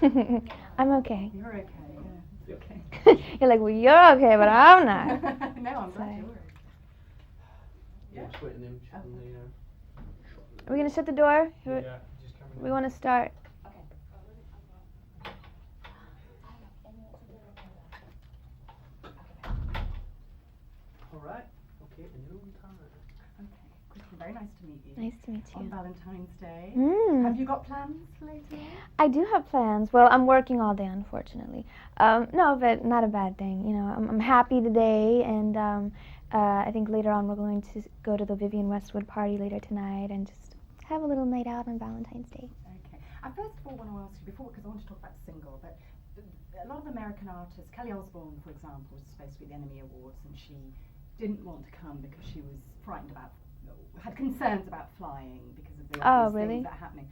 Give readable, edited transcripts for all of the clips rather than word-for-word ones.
I'm okay. You're okay, yeah. Okay. You're like, well, you're okay, but I'm not. No, I'm glad you're okay. Yeah. Sweating them on the. Are we gonna shut the door? Yeah. Just coming. We want to start. Okay. All right. Okay. A new time. Okay. Christina, very nice to meet you. Nice to meet On you. Valentine's Day. Mm. Have you got plans for later on? I do have plans. Well, I'm working all day, unfortunately. No, but not a bad thing. You know, I'm happy today, and I think later on we're going to go to the Vivienne Westwood party later tonight and just have a little night out on Valentine's Day. Okay. I first of all want to ask you before, because I want to talk about the single, but a lot of American artists, Kelly Osbourne, for example, was supposed to be at the Enemy Awards, and she didn't want to come because she was frightened about, had concerns about flying because of the obvious things that are happening.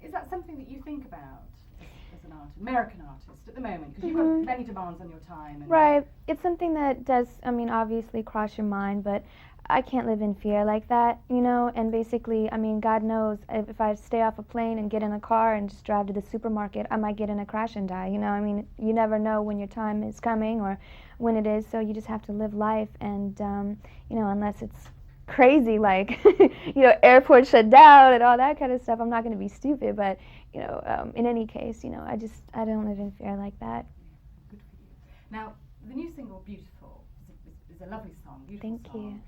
Is that something that you think about as an artist, American artist at the moment? Because you've got many demands on your time. And right. It's something that does, I mean, obviously cross your mind, but I can't live in fear like that, you know, and basically, I mean, God knows, if I stay off a plane and get in a car and just drive to the supermarket, I might get in a crash and die, you know, I mean, you never know when your time is coming or when it is, so you just have to live life, and, you know, unless it's crazy, like, you know, airports shut down and all that kind of stuff, I'm not going to be stupid, but, you know, in any case, you know, I don't live in fear like that. Good for you. Now, the new single, Beautiful, is a lovely song, beautiful Thank song. you.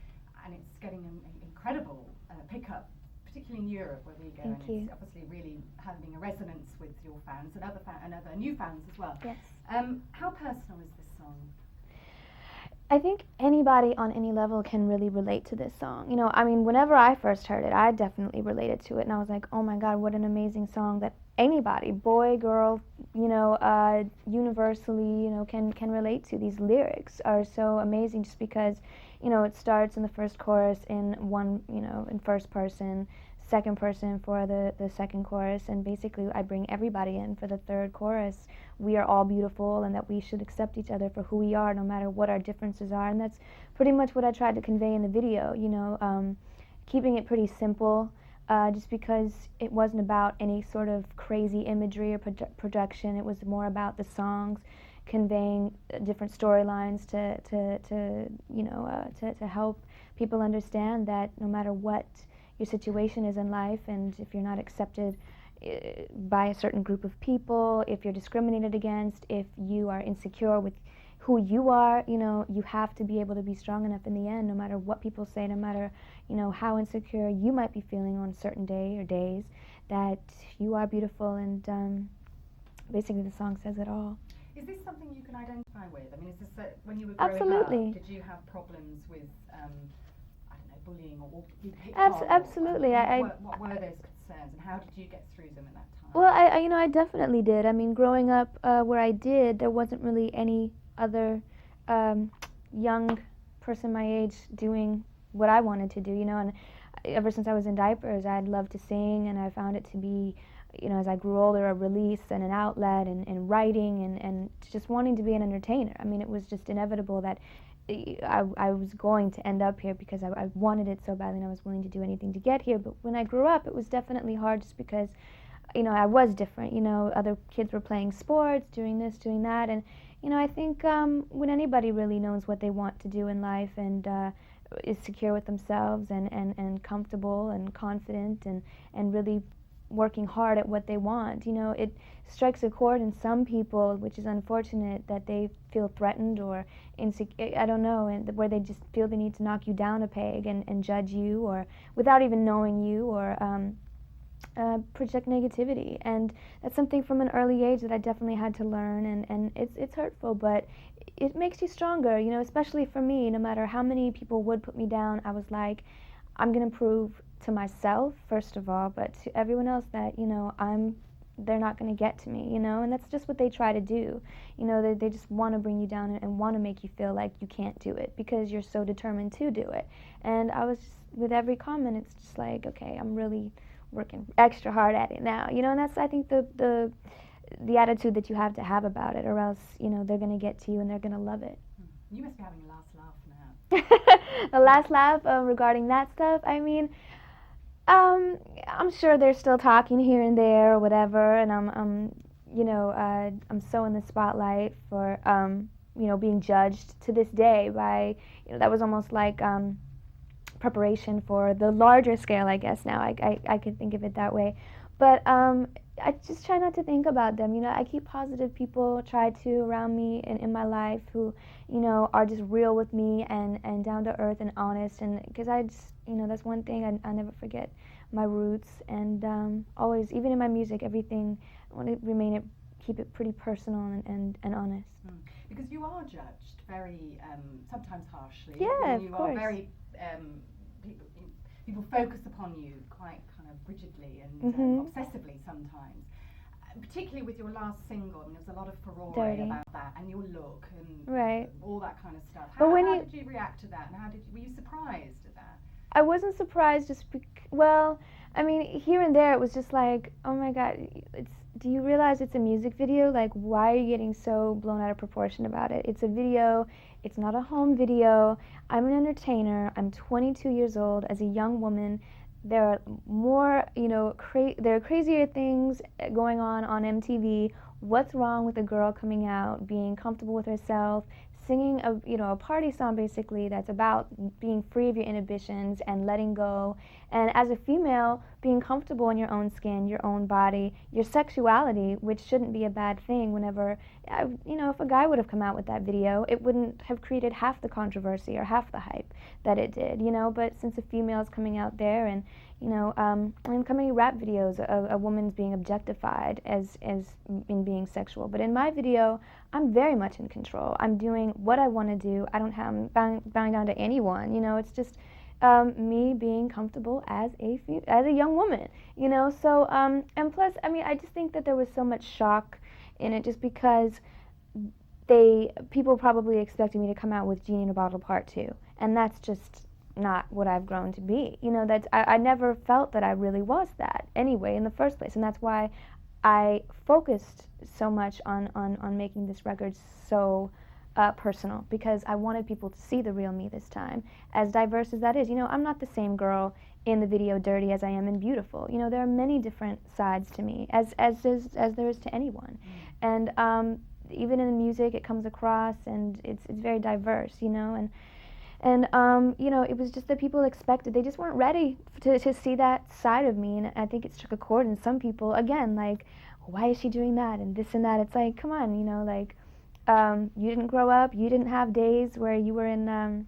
And it's getting an incredible pickup, particularly in Europe where we go. Thank you. It's obviously really having a resonance with your fans and other new fans as well. Yes. How personal is this song? I think anybody on any level can really relate to this song. You know, I mean, whenever I first heard it, I definitely related to it, and I was like, oh my God, what an amazing song that anybody, boy, girl, you know, universally, you know, can relate to. These lyrics are so amazing just because, you know, it starts in the first chorus in one, you know, in first person, second person for the second chorus, and basically I bring everybody in for the third chorus. We are all beautiful and that we should accept each other for who we are no matter what our differences are, and that's pretty much what I tried to convey in the video, you know, keeping it pretty simple, just because it wasn't about any sort of crazy imagery or production. It was more about the songs conveying different storylines to you know, to help people understand that no matter what your situation is in life, and if you're not accepted by a certain group of people, if you're discriminated against, if you are insecure with who you are, you know, you have to be able to be strong enough in the end, no matter what people say, no matter, you know, how insecure you might be feeling on a certain day or days, that you are beautiful, and basically the song says it all. Is this something you can identify with? I mean, is this when you were growing Absolutely. up, did you have problems with, I don't know, bullying or being picked Absolutely. What were those concerns, and how did you get through them at that time? Well, I you know, I definitely did. I mean, growing up where I did, there wasn't really any other young person my age doing what I wanted to do, you know, and ever since I was in diapers, I'd loved to sing, and I found it to be, you know, as I grew older, a release and an outlet, and writing, and just wanting to be an entertainer. I mean, it was just inevitable that I was going to end up here because I wanted it so badly, and I was willing to do anything to get here. But when I grew up, it was definitely hard just because, you know, I was different. You know, other kids were playing sports, doing this, doing that, and, you know, I think when anybody really knows what they want to do in life and is secure with themselves and comfortable and confident and really working hard at what they want, you know, it strikes a chord in some people, which is unfortunate, that they feel threatened or insecure, I don't know, and where they just feel the need to knock you down a peg and judge you, or without even knowing you, or project negativity. And that's something from an early age that I definitely had to learn, and it's hurtful, but it makes you stronger, you know, especially for me. No matter how many people would put me down, I was like, I'm going to prove to myself, first of all, but to everyone else that, you know, they're not going to get to me, you know, and that's just what they try to do. You know, they just want to bring you down and want to make you feel like you can't do it because you're so determined to do it. And I was just, with every comment, it's just like, okay, I'm really working extra hard at it now, you know, and that's, I think, the attitude that you have to have about it, or else, you know, they're going to get to you and they're going to love it. You must be having a last laugh now. The last laugh regarding that stuff, I mean, I'm sure they're still talking here and there or whatever, and I'm I'm so in the spotlight for, being judged to this day by, that was almost like preparation for the larger scale, I guess now. I could think of it that way. But I just try not to think about them. I keep positive people, try to, around me and in my life who, are just real with me and down to earth and honest. And because I just, that's one thing I never forget my roots. And always, even in my music, everything, I want to keep it pretty personal and honest. Because you are judged very, sometimes harshly. Yeah, you of course. are very, people focus upon you quite kind of rigidly and obsessively sometimes. Particularly with your last single, I mean, there's a lot of furore Dirty. about that and your look and Right. all that kind of stuff. But How did you react to that? And were you surprised at that? I wasn't surprised well, I mean, here and there it was just like, oh my God, do you realize it's a music video? Like, why are you getting so blown out of proportion about it? It's a video, it's not a home video. I'm an entertainer, I'm 22 years old. As a young woman, there are more, there are crazier things going on MTV. What's wrong with a girl coming out, being comfortable with herself, singing a party song basically that's about being free of your inhibitions and letting go, and as a female being comfortable in your own skin, your own body, your sexuality, which shouldn't be a bad thing. Whenever if a guy would have come out with that video, it wouldn't have created half the controversy or half the hype that it did, but since a female is coming out there and in so many rap videos, a woman's being objectified as in being sexual. But in my video, I'm very much in control. I'm doing what I want to do. I don't have bowing down to anyone. It's just me being comfortable as a young woman. So and plus, I mean, I just think that there was so much shock in it, just because people probably expected me to come out with Genie in a Bottle Part 2, and that's just not what I've grown to be. I never felt that I really was that anyway in the first place, and that's why I focused so much on making this record so personal, because I wanted people to see the real me this time, as diverse as that is. I'm not the same girl in the video Dirty as I am in Beautiful. There are many different sides to me, as there is to anyone. And even in the music it comes across, and it's very diverse, and it was just that people expected, they just weren't ready to see that side of me, and I think it struck a chord in some people. Again, like, why is she doing that and this and that? It's like, come on, you didn't grow up, you didn't have days where you were in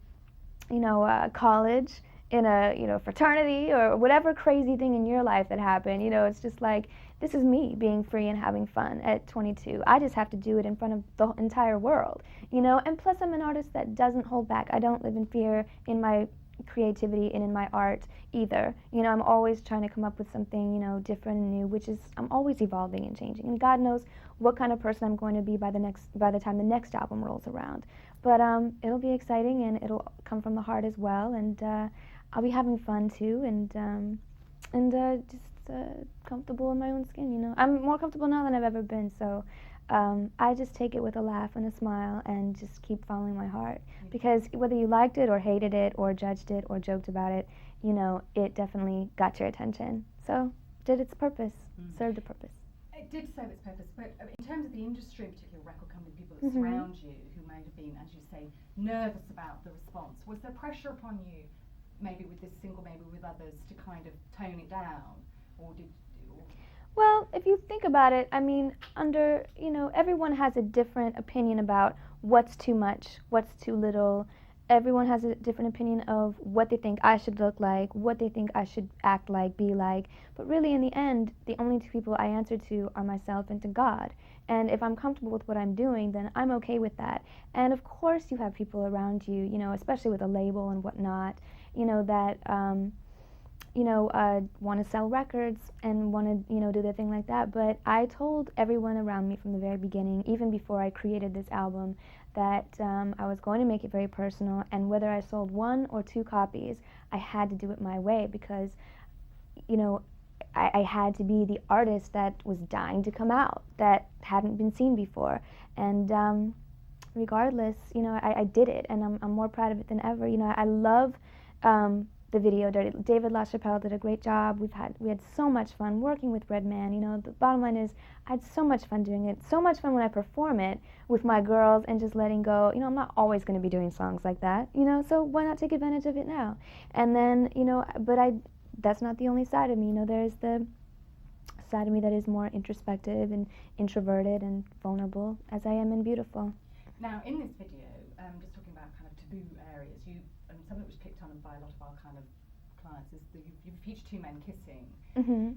college in a fraternity or whatever crazy thing in your life that happened. It's just like, this is me being free and having fun at 22. I just have to do it in front of the entire world, and plus I'm an artist that doesn't hold back. I don't live in fear in my creativity and in my art either. I'm always trying to come up with something, different and new, which is, I'm always evolving and changing, and God knows what kind of person I'm going to be by the time the next album rolls around. But it'll be exciting, and it'll come from the heart as well, and I'll be having fun too, and just comfortable in my own skin. I'm more comfortable now than I've ever been, so I just take it with a laugh and a smile and just keep following my heart, because whether you liked it or hated it or judged it or joked about it, it definitely got your attention. So did its purpose, served a purpose. It did serve its purpose, but in terms of the industry, in particular record company, people that surround you, who may have been, as you say, nervous about the response, was there pressure upon you, maybe with this single, maybe with others, to kind of tone it down, or did? Well, if you think about it, I mean, everyone has a different opinion about what's too much, what's too little. Everyone has a different opinion of what they think I should look like, what they think I should act like, be like. But really, in the end, the only two people I answer to are myself and to God. And if I'm comfortable with what I'm doing, then I'm okay with that. And of course you have people around you, especially with a label and whatnot, that want to sell records and want to, do their thing like that. But I told everyone around me from the very beginning, even before I created this album, that I was going to make it very personal, and whether I sold 1 or 2 copies, I had to do it my way, because, I had to be the artist that was dying to come out, that hadn't been seen before. And regardless, I did it, and I'm more proud of it than ever. I love the the video. David LaChapelle did a great job. We had so much fun working with Redman. You know, the bottom line is I had so much fun doing it. So much fun when I perform it with my girls and just letting go. You know, I'm not always going to be doing songs like that. You know, so why not take advantage of it now? And then, you know, but that's not the only side of me. You know, there's the side of me that is more introspective and introverted and vulnerable, as I am and beautiful. Now, in this video, just talking about kind of taboo areas, something that was picked on by a lot of our kind of clients is that you've featured two men kissing. Mm-hmm.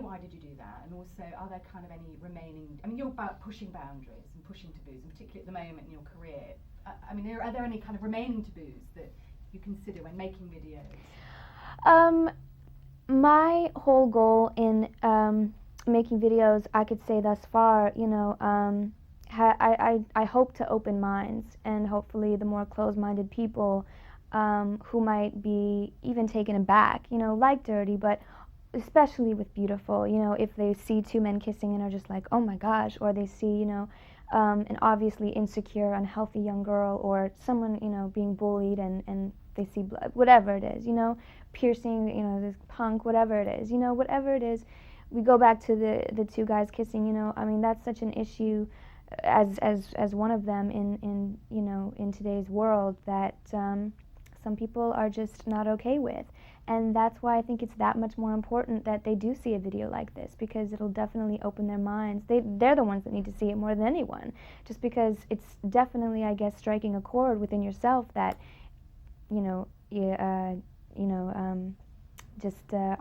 Why did you do that? And also, are there kind of any remaining? I mean, you're about pushing boundaries and pushing taboos, and particularly at the moment in your career. I mean, are there any kind of remaining taboos that you consider when making videos? My whole goal in making videos, I could say thus far, you know, I hope to open minds, and hopefully the more closed-minded people who might be even taken aback, you know, like Dirty, but especially with Beautiful, you know, if they see two men kissing and are just like, oh my gosh, or they see, you know, an obviously insecure, unhealthy young girl, or someone, you know, being bullied and they see blood, whatever it is, you know, piercing, you know, this punk, whatever it is, you know, whatever it is, we go back to the two guys kissing, you know, I mean, that's such an issue as one of them in you know, in today's world that some people are just not okay with. And that's why I think it's that much more important that they do see a video like this, because it'll definitely open their minds. They're the ones that need to see it more than anyone, just because it's definitely, I guess, striking a chord within yourself that, you know,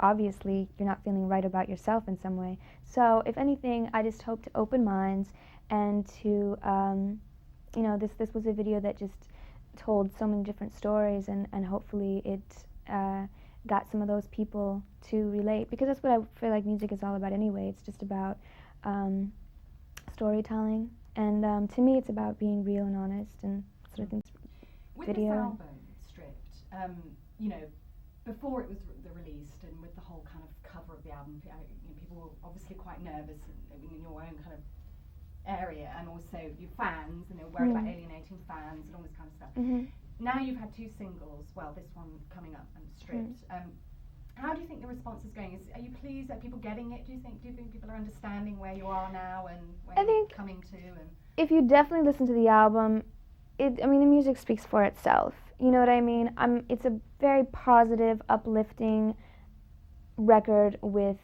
obviously you're not feeling right about yourself in some way. So if anything, I just hope to open minds and to, you know, this was a video that just told so many different stories, and hopefully it got some of those people to relate, because that's what I feel like music is all about anyway. It's just about storytelling, and to me it's about being real and honest, and sort of things. With video. this album, Stripped, you know, before it was released, and with the whole kind of cover of the album, you know, people were obviously quite nervous in your own kind of area, and also your fans, and they were worried about alienating fans and all this kind of stuff. Now you've had two singles, well, this one coming up and Stripped. How do you think the response is going? Are you pleased? Are people getting it? Do you think people are understanding where you are now and where you're coming to? And if you definitely listen to the album, I mean, the music speaks for itself. You know what I mean? It's a very positive, uplifting record with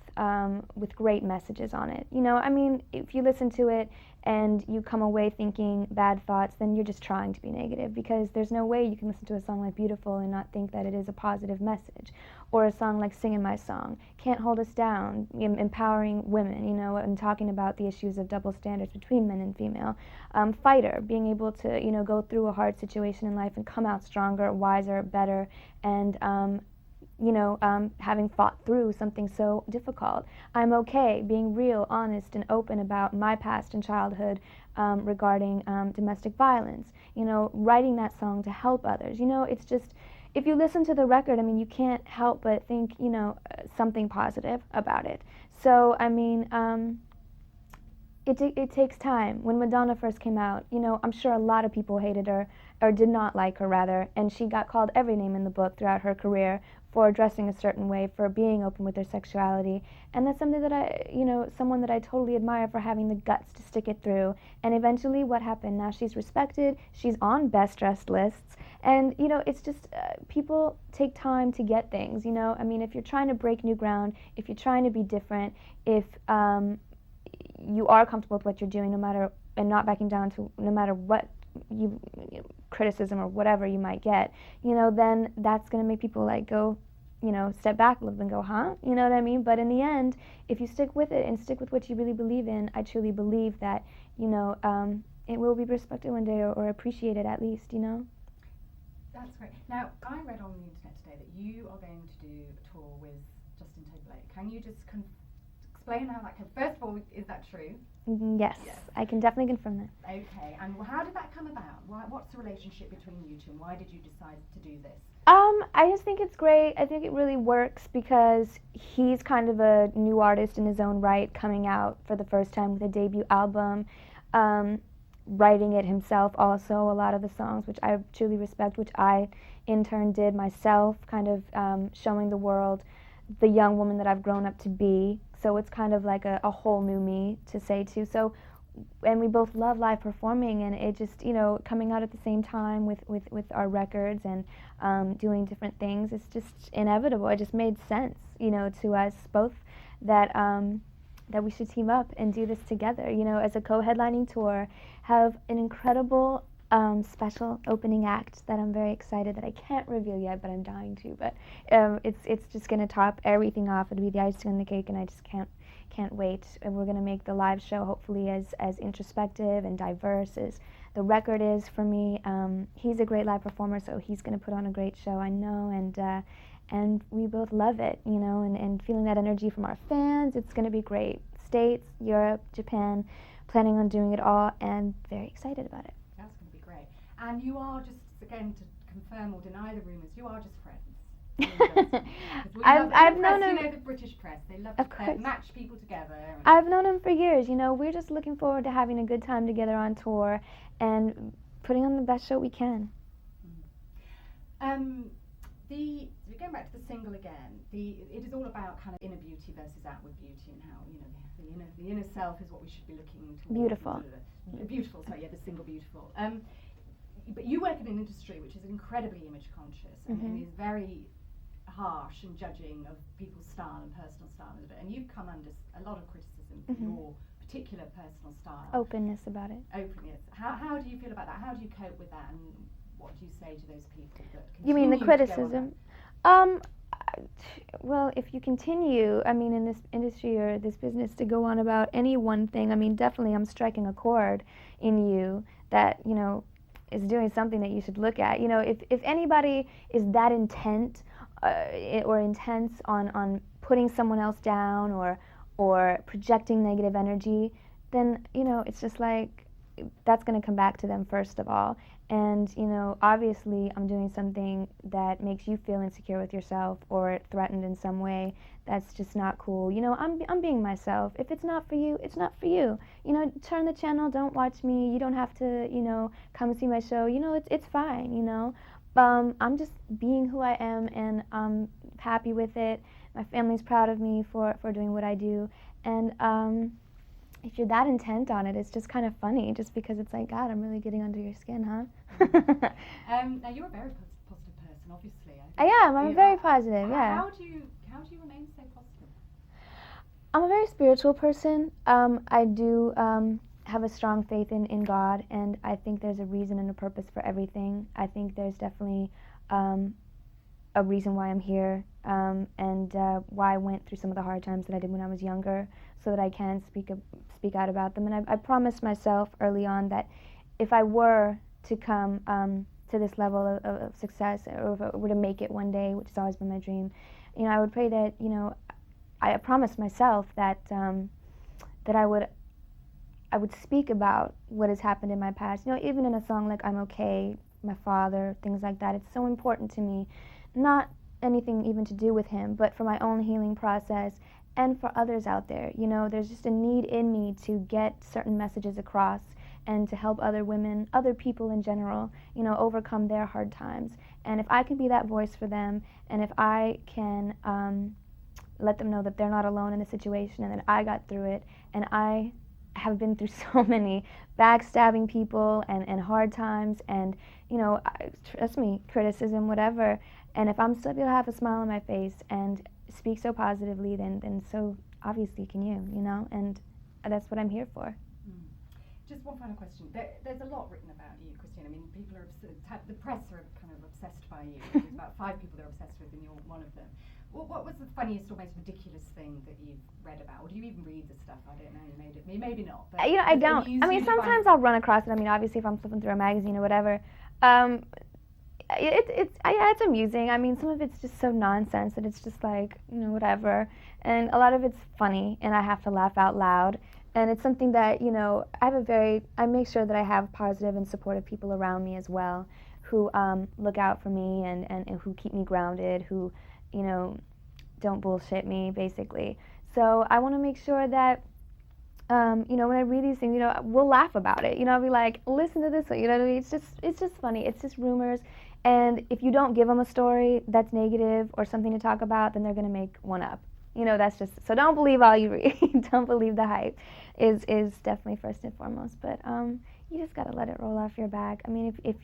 great messages on it. You know, I mean, if you listen to it and you come away thinking bad thoughts, then you're just trying to be negative, because there's no way you can listen to a song like Beautiful and not think that it is a positive message. Or a song like Singin' My Song, Can't Hold Us Down, empowering women, you know, and talking about the issues of double standards between men and female. Fighter, being able to, you know, go through a hard situation in life and come out stronger, wiser, better, and you know, having fought through something so difficult. I'm okay, being real, honest, and open about my past and childhood regarding domestic violence. You know, writing that song to help others. You know, it's just, if you listen to the record, I mean, you can't help but think, you know, something positive about it. So, I mean, it takes time. When Madonna first came out, you know, I'm sure a lot of people hated her, or did not like her rather, and she got called every name in the book throughout her career for dressing a certain way, for being open with her sexuality. And that's something that you know, someone that I totally admire for having the guts to stick it through. And eventually what happened? Now she's respected, she's on best dressed lists, and, you know, it's just, people take time to get things, you know? I mean, if you're trying to break new ground, if you're trying to be different, if you are comfortable with what you're doing, no matter, and not backing down to no matter what criticism or whatever you might get, you know, then that's going to make people like go, you know, step back a little bit and go, huh? You know what I mean? But in the end, if you stick with it and stick with what you really believe in, I truly believe that, you know, it will be respected one day, or appreciated at least, you know? That's great. Now, I read on the internet today that you are going to do a tour with Justin Timberlake. Can you just explain how that comes? First of all, is that true? Yes, I can definitely confirm that. Okay, and how did that come about? What's the relationship between you two, and why did you decide to do this? I just think it's great. I think it really works because he's kind of a new artist in his own right, coming out for the first time with a debut album, writing it himself also, a lot of the songs, which I truly respect, which I in turn did myself, kind of showing the world the young woman that I've grown up to be. So it's kind of like a whole new me to say too. So, and we both love live performing, and it just, coming out at the same time with our records and doing different things, it's just inevitable. It just made sense, to us both that that we should team up and do this together, as a co-headlining tour, have an incredible special opening act that I'm very excited that I can't reveal yet, but I'm dying to. But it's just going to top everything off. It'll be the icing on the cake, and I just can't wait. And we're going to make the live show hopefully as introspective and diverse as the record is for me. He's a great live performer, so he's going to put on a great show, I know, and we both love it, and feeling that energy from our fans. It's going to be great. States, Europe, Japan, planning on doing it all, and very excited about it. That's going to be great. And you are just, again, to confirm or deny the rumours, you are just friends. I've known him. The British press, they love to match people together. I've known him for years. We're just looking forward to having a good time together on tour and putting on the best show we can. Going back to the single again, it is all about kind of inner beauty versus outward beauty, and how the inner self is what we should be looking towards. Beautiful. Beautiful. So the single beautiful. But you work in an industry which is incredibly image conscious and is very harsh and judging of people's style and personal style, and you've come under a lot of criticism for your particular personal style. Openness about it. Openness. How do you feel about that? How do you cope with that, and what do you say to those people that continue? You mean the criticism? Well, if you continue, in this industry or this business, to go on about any one thing, definitely I'm striking a chord in you that, is doing something that you should look at. If anybody is that intent or intense on putting someone else down or projecting negative energy, then, it's just like, that's going to come back to them first of all. And, obviously I'm doing something that makes you feel insecure with yourself or threatened in some way. That's just not cool. I'm being myself. If it's not for you, it's not for you. Turn the channel, don't watch me. You don't have to, come see my show. It's fine, I'm just being who I am, and I'm happy with it. My family's proud of me for doing what I do. And, if you're that intent on it, it's just kind of funny, just because it's like, God, I'm really getting under your skin, huh? Now you're a very positive person, obviously. I am. I'm very positive. Yeah. How do you remain so positive? I'm a very spiritual person. I do have a strong faith in God, and I think there's a reason and a purpose for everything. I think there's definitely a reason why I'm here, and why I went through some of the hard times that I did when I was younger, so that I can speak out about them. And I promised myself early on that if I were to come to this level of success, or if I were to make it one day, which has always been my dream, I would pray that, I promised myself that that I would speak about what has happened in my past. Even in a song like I'm Okay, my father, things like that. It's so important to me. Not anything even to do with him, but for my own healing process and for others out there. There's just a need in me to get certain messages across and to help other women, other people in general, overcome their hard times. And if I can be that voice for them, and if I can let them know that they're not alone in the situation, and that I got through it, and I have been through so many backstabbing people and hard times, and trust me, criticism, whatever, and if I'm still able to have a smile on my face and speak so positively, then so obviously can you, and that's what I'm here for. Just one final question. There's a lot written about you, Christina. People are the press are kind of obsessed by you. There's about 5 people they're obsessed with, and you're one of them. What was the funniest or most ridiculous thing that you've read about? Or do you even read the stuff? I don't know. Maybe not. But I don't. Sometimes I'll run across it. Obviously, if I'm flipping through a magazine or whatever, it's amusing. Some of it's just so nonsense that it's just like, whatever. And a lot of it's funny, and I have to laugh out loud. And it's something that, I make sure that I have positive and supportive people around me as well, who look out for me and who keep me grounded, who, don't bullshit me, basically. So I want to make sure that, when I read these things, we'll laugh about it. I'll be like, listen to this one, It's just funny. It's just rumors. And if you don't give them a story that's negative or something to talk about, then they're going to make one up. You know, that's just, so don't believe all you read. Don't believe the hype is definitely first and foremost. But you just got to let it roll off your back. I mean, if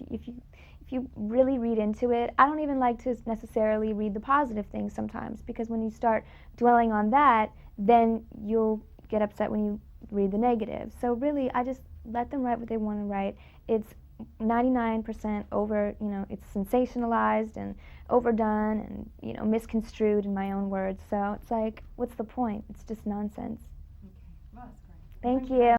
you really read into it, I don't even like to necessarily read the positive things sometimes, because when you start dwelling on that, then you'll get upset when you read the negative. So really, I just let them write what they want to write. It's 99% over, you know, it's sensationalized and overdone and, you know, misconstrued in my own words. So it's like, what's the point? It's just nonsense. Okay, well, that's great. Thank you.